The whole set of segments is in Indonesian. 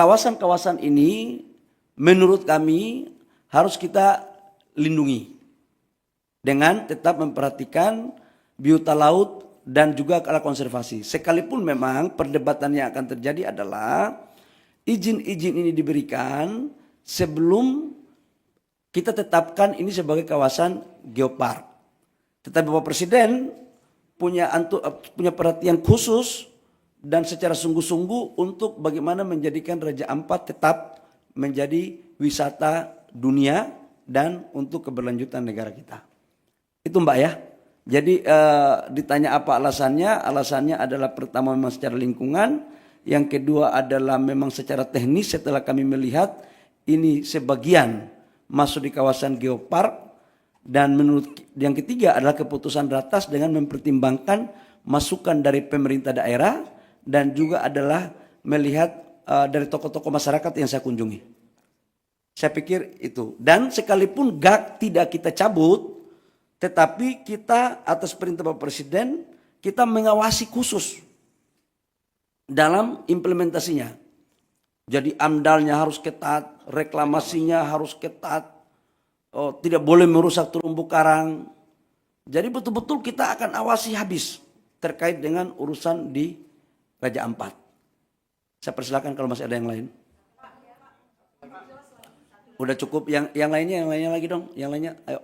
kawasan-kawasan ini menurut kami harus kita lindungi dengan tetap memperhatikan biota laut dan juga ala konservasi. Sekalipun memang perdebatan yang akan terjadi adalah izin-izin ini diberikan sebelum kita tetapkan ini sebagai kawasan geopark. Tetapi Bapak Presiden punya perhatian khusus dan secara sungguh-sungguh untuk bagaimana menjadikan Raja Ampat tetap menjadi wisata dunia dan untuk keberlanjutan negara kita. Itu Mbak ya. Jadi ditanya apa alasannya? Alasannya adalah pertama memang secara lingkungan, yang kedua adalah memang secara teknis setelah kami melihat ini sebagian masuk di kawasan geopark, dan menurut yang ketiga adalah keputusan ratas dengan mempertimbangkan masukan dari pemerintah daerah dan juga adalah melihat dari tokoh-tokoh masyarakat yang saya kunjungi. Saya pikir itu. Dan sekalipun GAK tidak kita cabut, tetapi kita atas perintah Bapak Presiden, kita mengawasi khusus dalam implementasinya. Jadi AMDALnya harus ketat, reklamasinya harus ketat, tidak boleh merusak terumbu karang. Jadi betul-betul kita akan awasi habis terkait dengan urusan di Raja Ampat. Saya persilakan kalau masih ada yang lain. Udah cukup, yang lainnya lagi dong, yang lainnya, ayo.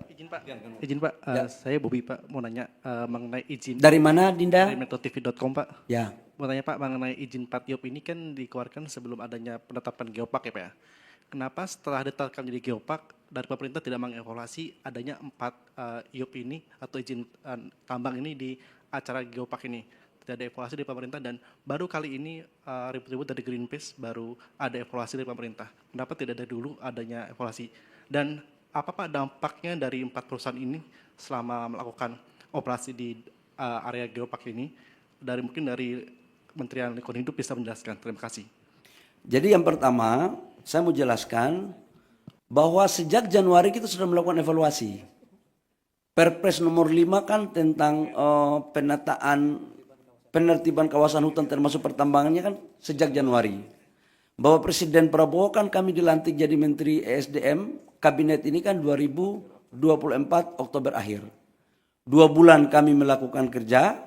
Izin Pak, saya Bobi Pak, mau nanya mengenai izin. Dari mana Dinda? Dari metrotv.com Pak. Ya. Mau tanya Pak, mengenai izin Patiop ini kan dikeluarkan sebelum adanya penetapan geopark ya Pak ya. Kenapa setelah ditetapkan jadi geopark, dari pemerintah tidak mengevaluasi adanya 4 IOP ini atau izin tambang ini di acara geopark ini? Tidak ada evaluasi dari pemerintah, dan baru kali ini ribut-ribut dari Greenpeace baru ada evaluasi dari pemerintah. Kenapa tidak ada dulu adanya evaluasi? Dan apa Pak dampaknya dari 4 perusahaan ini selama melakukan operasi di area geopark ini? Mungkin dari Kementerian Lingkungan Hidup bisa menjelaskan. Terima kasih. Jadi yang pertama, saya mau jelaskan bahwa sejak Januari kita sudah melakukan evaluasi. Perpres nomor 5 kan tentang penertiban kawasan hutan termasuk pertambangannya kan sejak Januari. Bapak Presiden Prabowo kan kami dilantik jadi Menteri ESDM, kabinet ini kan 2024 Oktober akhir. 2 bulan kami melakukan kerja,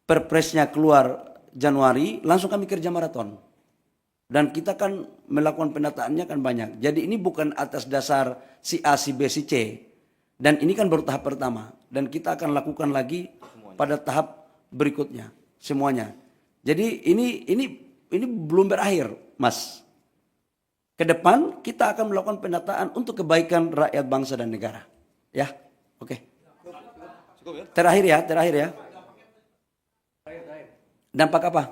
perpresnya keluar Januari, langsung kami kerja maraton. Dan kita kan melakukan pendataannya kan banyak. Jadi ini bukan atas dasar si A, si B, si C. Dan ini kan baru tahap pertama. Dan kita akan lakukan lagi pada tahap berikutnya. Semuanya. Jadi ini belum berakhir, Mas. Ke depan kita akan melakukan pendataan untuk kebaikan rakyat bangsa dan negara. Ya, oke. Terakhir ya. Dampak apa?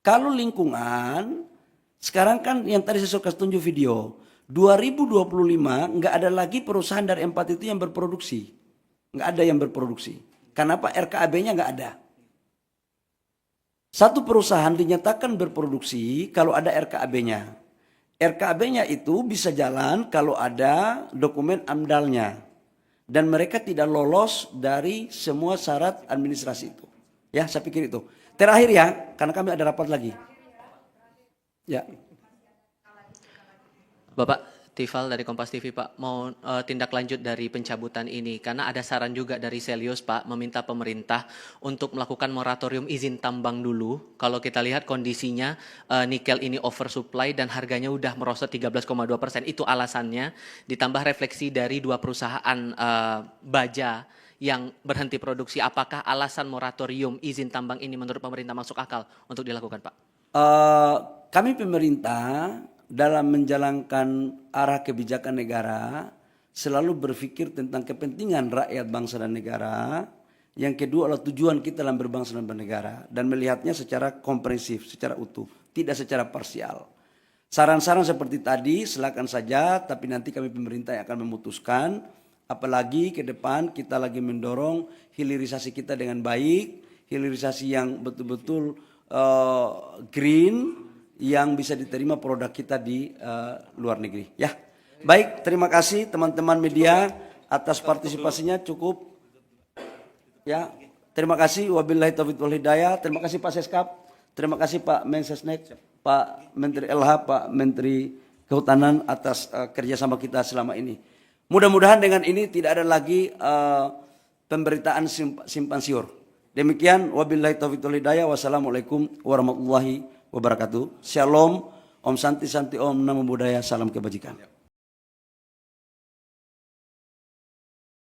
Kalau lingkungan, sekarang kan yang tadi saya suka tunjuk video, 2025 nggak ada lagi perusahaan dari 4 itu yang berproduksi. Nggak ada yang berproduksi. Kenapa? RKAB-nya nggak ada. Satu perusahaan dinyatakan berproduksi kalau ada RKAB-nya. RKAB-nya itu bisa jalan kalau ada dokumen AMDAL-nya. Dan mereka tidak lolos dari semua syarat administrasi itu. Ya, saya pikir itu. Terakhir ya, karena kami ada rapat lagi. Ya. Bapak Tifal dari Kompas TV Pak, mau tindak lanjut dari pencabutan ini. Karena ada saran juga dari Selius Pak, meminta pemerintah untuk melakukan moratorium izin tambang dulu. Kalau kita lihat kondisinya nikel ini oversupply dan harganya udah merosot 13,2%. Itu alasannya, ditambah refleksi dari 2 perusahaan baja yang berhenti produksi. Apakah alasan moratorium izin tambang ini menurut pemerintah masuk akal untuk dilakukan Pak? Kami pemerintah dalam menjalankan arah kebijakan negara selalu berpikir tentang kepentingan rakyat bangsa dan negara. Yang kedua adalah tujuan kita dalam berbangsa dan bernegara dan melihatnya secara komprehensif, secara utuh, tidak secara parsial. Saran-saran seperti tadi silakan saja, tapi nanti kami pemerintah yang akan memutuskan. Apalagi ke depan kita lagi mendorong hilirisasi kita dengan baik, hilirisasi yang betul-betul green, yang bisa diterima produk kita di luar negeri. Ya, baik. Terima kasih teman-teman media atas partisipasinya. Cukup. Ya, terima kasih. Wabillahi taufiq wal hidayah. Terima kasih Pak Seskap. Terima kasih Pak Mensesnek, Pak Menteri LH, Pak Menteri Kehutanan atas kerjasama kita selama ini. Mudah-mudahan dengan ini tidak ada lagi pemberitaan simpang siur. Demikian, wabillahi taufiq wal hidayah. Wassalamualaikum warahmatullahi wabarakatuh. Shalom, Om Santi Santi Om Namo Buddhaya, salam kebajikan.